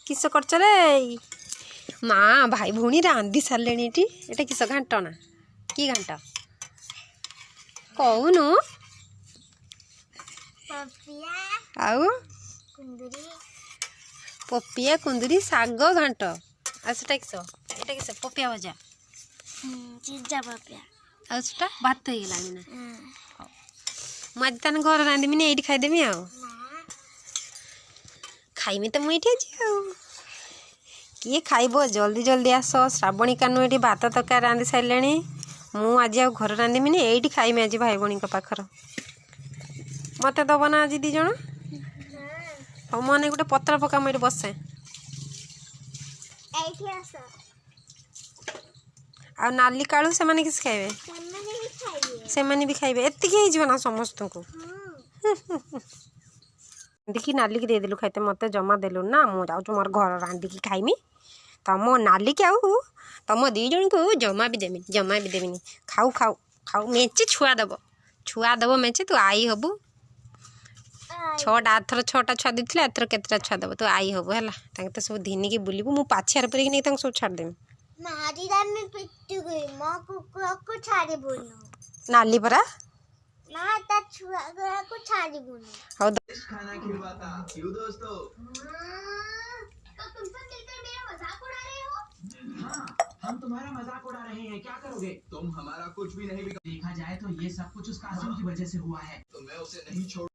किस करछ रे माँ भाई भौणी रांधि सारे ये किस घाट ना कि घाट कहूनु आउ पपिया कुंदरी साग घाट आटा किस एटा किस पपिया भजा आटा भात हो गला ना मुझे तान घर रांधमी ये खाईदेमी आ खाइमी तो मुझे किए खाइब जल्दी जल्दी आस श्रावणी कानू ये भात तक रांधि सारे मु आज आ घर रांधमी ये खाइमी आज भाई भौणी पाखर मत दब ना आज दीज हम मैंने गोटे पत्र पका मुझे बसे आ नाली कालू से माने किस खाइबे से माने भी खाइबे एतिकी ना समस्त को देखी नाली की दे देलु खाइते मत जमा देलु ना मु जाऊ मोर घर रांधि की खाइमी तम नाली के आउ तुम दी जन को जमा भी देविनी खाऊ खाऊ खाऊ मेचे छुआ दब मेचे तू आई हबु 6टा आथर 6टा छुआ देथिले एथर केतटा छुआ दब तू आई हबु हैला ताके तो सब धिनी के बुलिबु मु पाछियार पर कि नहीं सब छाड़ देमी मारी दामे पिट्टू गई मो कुकुर को छाड़ी बोलू नाली परा ना ता छुआ गया को छाड़ी बोलू हाउ खाना खिलवाता क्यों दोस्तों तो तुम सब मिलकर मेरा मजाक उड़ा रहे हो हाँ हम तुम्हारा मजाक उड़ा रहे हैं क्या करोगे तुम हमारा कुछ भी नहीं देखा जाए तो ये सब कुछ उस कासिम की वजह से हुआ है तो मैं उसे नहीं छोड़